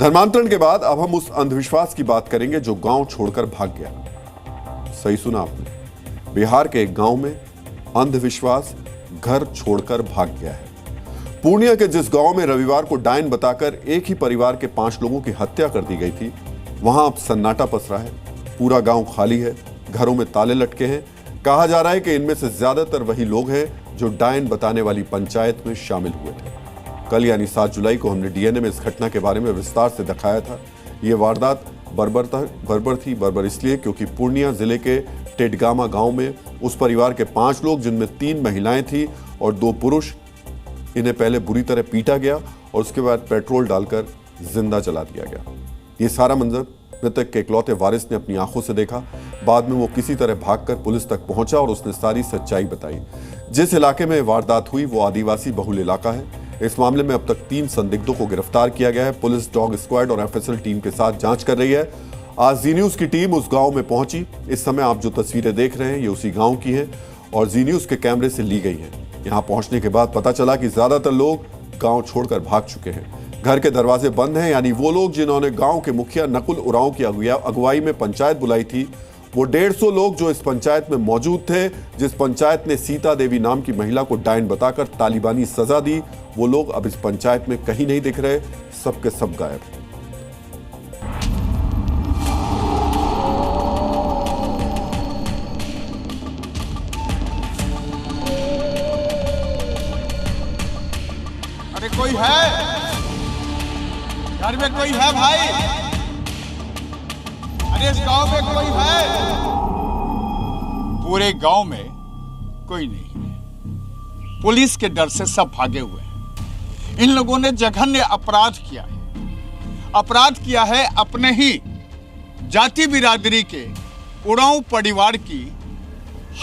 धर्मांतरण के बाद अब हम उस अंधविश्वास की बात करेंगे जो गांव छोड़कर भाग गया। सही सुना आपने, बिहार के एक गांव में अंधविश्वास घर छोड़कर भाग गया है। पूर्णिया के जिस गांव में रविवार को डायन बताकर एक ही परिवार के 5 लोगों की हत्या कर दी गई थी, वहां अब सन्नाटा पसरा है। पूरा गांव खाली है, घरों में ताले लटके हैं। कहा जा रहा है कि इनमें से ज्यादातर वही लोग हैं जो डायन बताने वाली पंचायत में शामिल हुए थे। कल यानी 7 जुलाई को हमने डीएनए में इस घटना के बारे में विस्तार से दिखाया था। ये वारदात बर्बर इसलिए क्योंकि पूर्णिया जिले के टेडगामा गांव में उस परिवार के 5 लोग, जिनमें 3 महिलाएं थी और 2 पुरुष, इन्हें पहले बुरी तरह पीटा गया और उसके बाद पेट्रोल डालकर जिंदा जला दिया गया। ये सारा मंजर मृतक के इकलौते वारिस ने अपनी आंखों से देखा। बाद में वो किसी तरह भागकर पुलिस तक पहुंचा और उसने सारी सच्चाई बताई। जिस इलाके में वारदात हुई वो आदिवासी बहुल इलाका है। इस मामले में अब तक 3 संदिग्धों को गिरफ्तार किया गया है। पुलिस डॉग स्क्वाड और एफएसएल टीम के साथ जांच कर रही है। आज जी न्यूज की टीम उस गांव में पहुंची। इस समय आप जो तस्वीरें देख रहे हैं ये उसी गांव की हैं और जी न्यूज के कैमरे से ली गई हैं। यहां पहुंचने के बाद पता चला कि ज्यादातर लोग गांव छोड़कर भाग चुके हैं। घर के दरवाजे बंद हैं, यानी वो लोग जिन्होंने गांव के मुखिया नकुल उरांव की अगुवाई में पंचायत बुलाई थी, वो 150 लोग जो इस पंचायत में मौजूद थे, जिस पंचायत ने सीता देवी नाम की महिला को डायन बताकर तालिबानी सजा दी, वो लोग अब इस पंचायत में कहीं नहीं दिख रहे। सबके सब गायब। अरे कोई है घर में? कोई है भाई? अरे इस गांव में कोई है? पूरे गांव में कोई नहीं है। पुलिस के डर से सब भागे हुए हैं। इन लोगों ने जघन्य अपराध किया है। अपराध किया है अपने ही जाति बिरादरी के उरांव परिवार की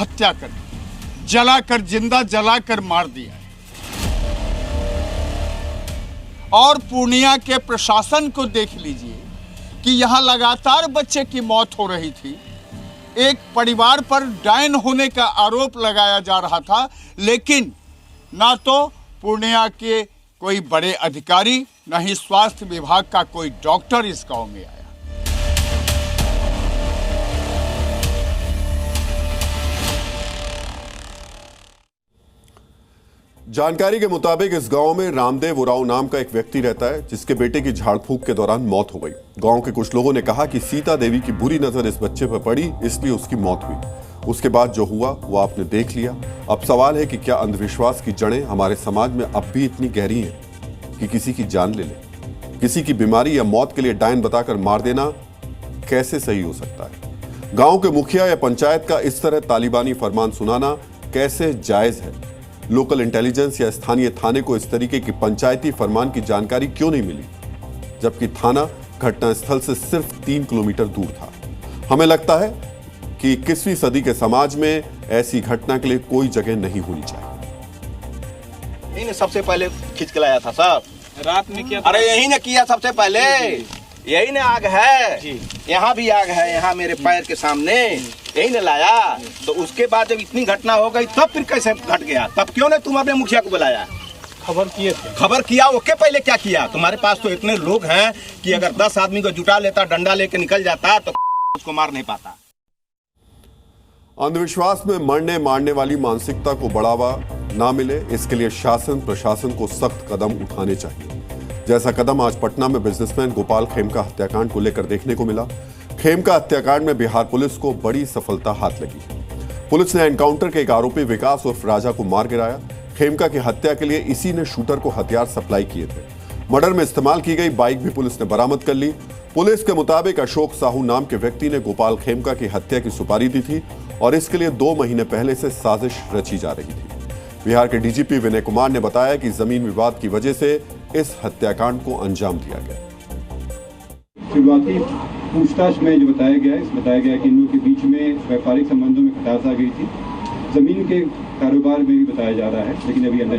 हत्या कर दी, जलाकर, जिंदा जलाकर मार दिया है। और पूर्णिया के प्रशासन को देख लीजिए कि यहां लगातार बच्चे की मौत हो रही थी। एक परिवार पर डायन होने का आरोप लगाया जा रहा था, लेकिन ना तो पूर्णिया के कोई बड़े अधिकारी, ना ही स्वास्थ्य विभाग का कोई डॉक्टर इस गांव में आया। जानकारी के मुताबिक इस गांव में रामदेव उरांव नाम का एक व्यक्ति रहता है, जिसके बेटे की झाड़ फूंक के दौरान मौत हो गई। गांव के कुछ लोगों ने कहा कि सीता देवी की बुरी नजर इस बच्चे पर पड़ी, इसलिए उसकी मौत हुई। उसके बाद जो हुआ वो आपने देख लिया। अब सवाल है कि क्या अंधविश्वास की जड़ें हमारे समाज में अब भी इतनी गहरी हैं कि किसी की जान ले ले? किसी की बीमारी या मौत के लिए डायन बताकर मार देना कैसे सही हो सकता है? गांव के मुखिया या पंचायत का इस तरह तालिबानी फरमान सुनाना कैसे जायज है? लोकल इंटेलिजेंस या स्थानीय थाने को इस तरीके की पंचायती फरमान की जानकारी क्यों नहीं मिली, जबकि थाना घटनास्थल से सिर्फ 3 किलोमीटर दूर था? हमें लगता है कि 21वीं सदी के समाज में ऐसी घटना के लिए कोई जगह नहीं होनी चाहिए। यही ने सबसे पहले खींच के लाया था सब, रात में किया। अरे यही ने किया सबसे पहले। यही ने आग है, यहाँ भी आग है, यहाँ मेरे पैर के सामने यही ने लाया। तो उसके बाद जब इतनी घटना हो गई तब फिर कैसे घट गया? तब क्यों नहीं तुम अपने मुखिया को बुलाया? खबर किए थे। खबर किया, ओके, पहले क्या किया? तुम्हारे पास तो इतने लोग हैं कि अगर 10 आदमी को जुटा लेता, डंडा लेके निकल जाता तो उसको मार नहीं पाता। अंधविश्वास में मरने मारने वाली मानसिकता को बढ़ावा ना मिले, इसके लिए शासन प्रशासन को सख्त कदम उठाने चाहिए। जैसा कदम आज पटना में बिजनेसमैन गोपाल खेमका हत्याकांड को लेकर देखने को मिला। खेमका हत्याकांड में बिहार पुलिस को बड़ी सफलता हाथ लगी। पुलिस ने एनकाउंटर के एक आरोपी विकास उर्फ राजा को मार गिराया। खेमका की हत्या के लिए इसी ने शूटर को हथियार सप्लाई किए थे। मर्डर में इस्तेमाल की गई बाइक भी पुलिस ने बरामद कर ली। पुलिस के मुताबिक अशोक साहू नाम के व्यक्ति ने गोपाल खेमका की हत्या की सुपारी दी थी और इसके लिए 2 महीने पहले से साजिश रची जा रही थी। बिहार के डीजीपी विनय कुमार ने बताया कि जमीन विवाद की वजह से इस हत्याकांड को अंजाम दिया गया। शुरुआती पूछताछ में जो बताया गया कि इन लोगों के बीच में व्यापारिक संबंधों में खटास आ गई थी। जमीन के कारोबार में भी बताया जा रहा है, लेकिन अभी अंदर